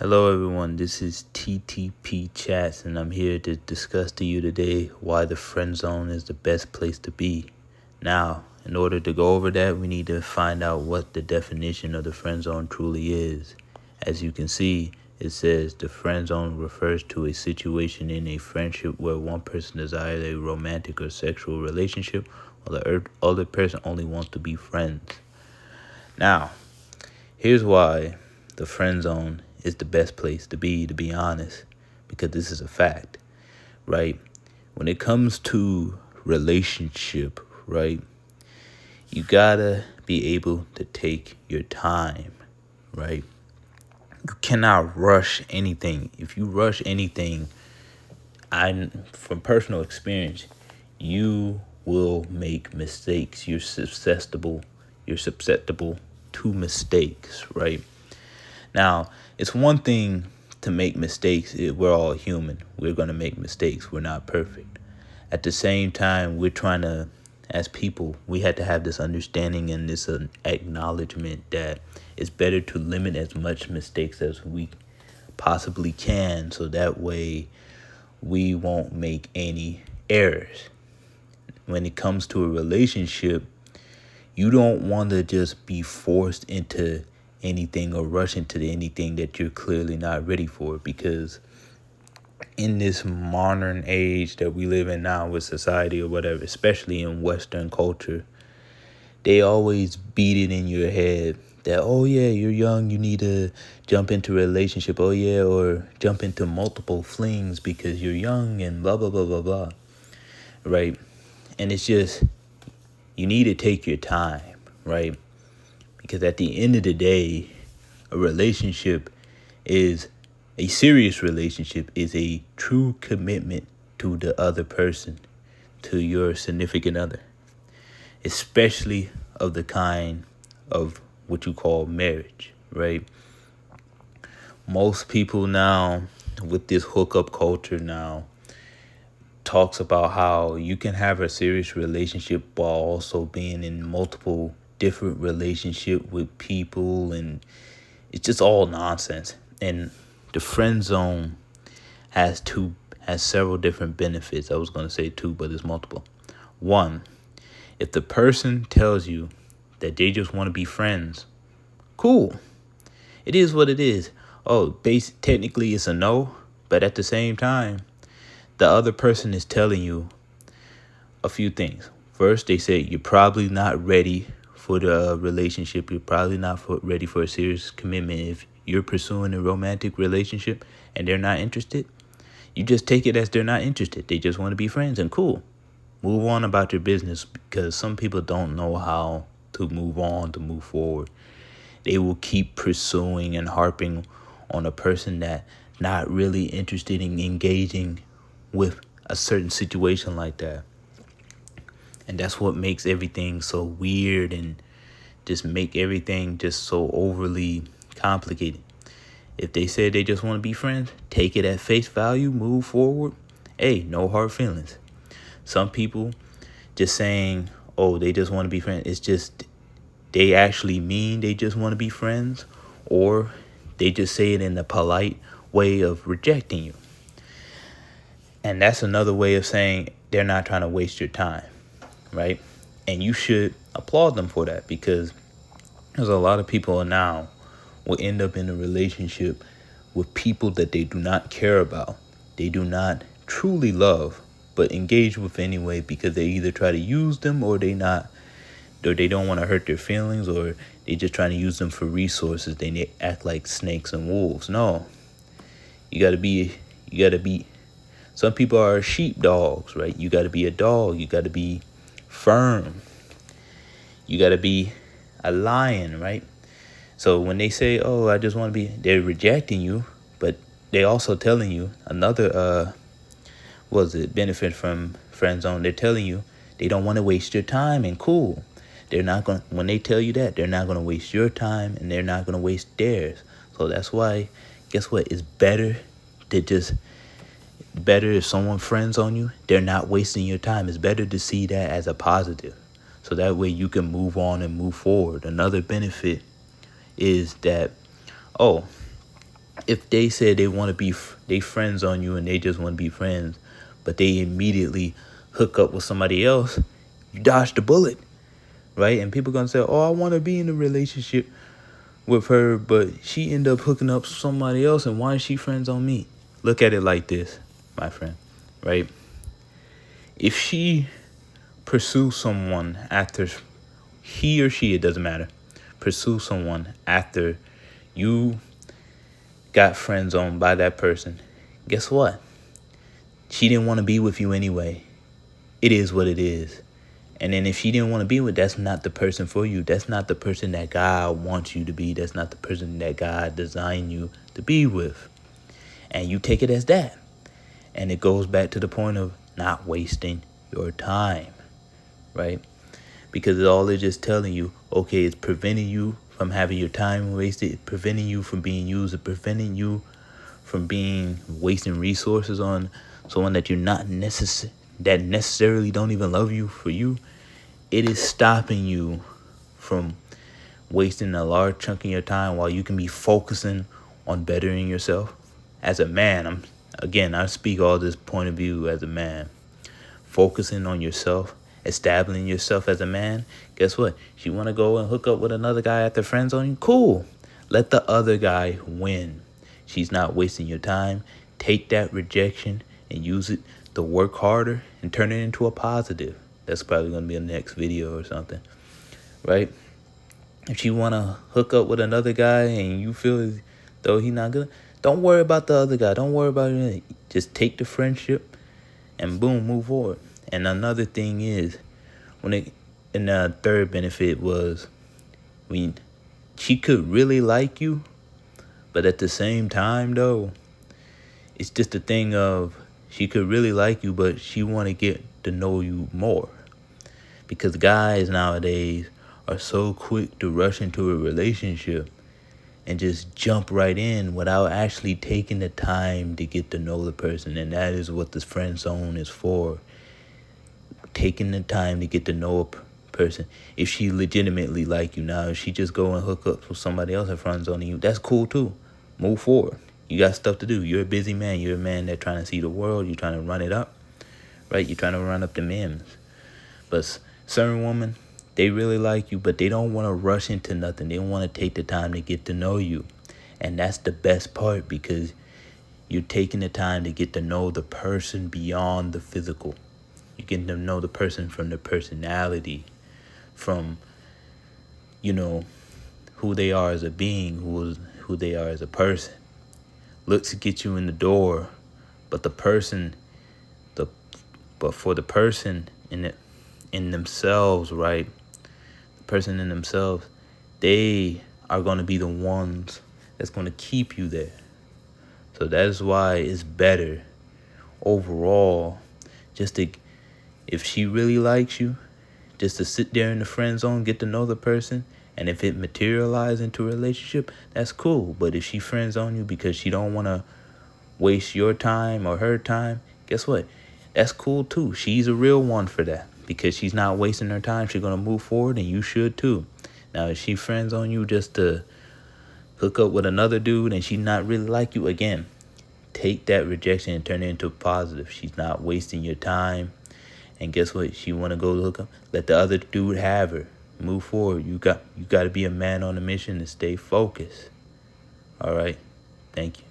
Hello, everyone. This is TTP Chats, and I'm here to discuss to you today why the friend zone is the best place to be. Now, in order to go over that, we need to find out what the definition of the friend zone truly is. As you can see, it says the friend zone refers to a situation in a friendship where one person desires a romantic or sexual relationship, while the other person only wants to be friends. Now, here's why the friend zone is the best place to be honest, because this is a fact, right? When it comes to relationship, right, you gotta be able to take your time, right? You cannot rush anything. If you rush anything, from personal experience, you will make mistakes. You're susceptible to mistakes, right? Now, it's one thing to make mistakes. We're all human. We're going to make mistakes. We're not perfect. At the same time, we're trying to, as people, we had to have this understanding and this acknowledgement that it's better to limit as much mistakes as we possibly can, so that way we won't make any errors. When it comes to a relationship, you don't want to just be forced into anything or rush into anything that you're clearly not ready for, because in this modern age that we live in now with society or whatever, especially in Western culture, they always beat it in your head that, oh yeah, you're young, you need to jump into a relationship, oh yeah, or jump into multiple flings because you're young and blah, blah, blah, blah, blah, right? And it's just, you need to take your time, right? Because at the end of the day, a serious relationship is a true commitment to the other person, to your significant other, especially of the kind of what you call marriage, right? Most people now, with this hookup culture now, talks about how you can have a serious relationship while also being in multiple different relationship with people, and it's just all nonsense. And the friend zone has several different benefits. I was going to say two, but it's multiple. One, if the person tells you that they just want to be friends, cool. It is what it is. Oh, technically it's a no, but at the same time, the other person is telling you a few things. First, they say you're probably not ready for the relationship. You're probably not ready for a serious commitment. If you're pursuing a romantic relationship and they're not interested, you just take it as they're not interested. They just want to be friends, and cool. Move on about your business, because some people don't know how to move on, to move forward. They will keep pursuing and harping on a person that not really interested in engaging with a certain situation like that. And that's what makes everything so weird and just make everything just so overly complicated. If they say they just want to be friends, take it at face value, move forward. Hey, no hard feelings. Some people just saying, oh, they just want to be friends. It's just they actually mean they just want to be friends, or they just say it in a polite way of rejecting you. And that's another way of saying they're not trying to waste your time, right? And you should applaud them for that, because there's a lot of people now will end up in a relationship with people that they do not care about. They do not truly love, but engage with anyway, because they either try to use them, or they don't want to hurt their feelings, or they just trying to use them for resources. They act like snakes and wolves. No, you gotta be. Some people are sheepdogs, right? You gotta be a dog. You gotta be firm. You gotta be a lion, right? So when they say, oh, I just want to be, they're rejecting you, but they also telling you another, benefit from friend zone. They're telling you they don't want to waste your time, and cool. They're not going to, when they tell you that, they're not going to waste your time, and they're not going to waste theirs. So that's why, guess what? It's better if someone friends on you, they're not wasting your time. It's better to see that as a positive. So that way you can move on and move forward. Another benefit is that, oh, If they said they want to be they friends on you and they just want to be friends, but they immediately hook up with somebody else, you dodged the bullet, right? And people gonna say, "Oh, I want to be in a relationship with her, but she ended up hooking up with somebody else, and why is she friends on me?" Look at it like this, my friend, right? If she pursues someone after he or she, it doesn't matter, pursue someone after you got friend zoned by that person, guess what? She didn't want to be with you anyway. It is what it is. And then if she didn't want to be with, that's not the person for you. That's not the person that God wants you to be. That's not the person that God designed you to be with. And you take it as that. And it goes back to the point of not wasting your time, right? Because all they're just telling you, okay, it's preventing you from having your time wasted, it's preventing you from being used, it's preventing you from being wasting resources on someone that you're not that necessarily don't even love you for you. It is stopping you from wasting a large chunk of your time while you can be focusing on bettering yourself. As a man, I speak all this point of view as a man. Focusing on yourself, establishing yourself as a man. Guess what? If you want to go and hook up with another guy at the friend zone, cool. Let the other guy win. She's not wasting your time. Take that rejection and use it to work harder and turn it into a positive. That's probably going to be a next video or something, right? If you want to hook up with another guy and you feel as though he's not good, don't worry about the other guy. Don't worry about it. Just take the friendship and boom, move forward. And another thing is, and the third benefit was, when she could really like you, but at the same time though, it's just a thing of, she could really like you, but she want to get to know you more. Because guys nowadays are so quick to rush into a relationship and just jump right in without actually taking the time to get to know the person. And that is what this friend zone is for. Taking the time to get to know a person. If she legitimately like you now, if she just go and hook up with somebody else in friend zoning you, that's cool too. Move forward. You got stuff to do. You're a busy man. You're a man that's trying to see the world. You're trying to run it up, right? You're trying to run up the memes. But certain women, they really like you, but they don't want to rush into nothing. They don't want to take the time to get to know you. And that's the best part, because you're taking the time to get to know the person beyond the physical. You get to know the person from the personality, from, who they are as a being, who they are as a person. Looks get you in the door, but for the person in themselves, right? The person in themselves, they are going to be the ones that's going to keep you there. So that is why it's better overall, if she really likes you, just to sit there in the friend zone, get to know the person. And if it materializes into a relationship, that's cool. But if she friends on you because she don't want to waste your time or her time, guess what? That's cool too. She's a real one for that, because she's not wasting her time. She's going to move forward, and you should too. Now, if she friends on you just to hook up with another dude and she not really like you, again, take that rejection and turn it into a positive. She's not wasting your time. And guess what? She want to go hook up. Let the other dude have her. Move forward. You got to be a man on a mission and stay focused. All right. Thank you.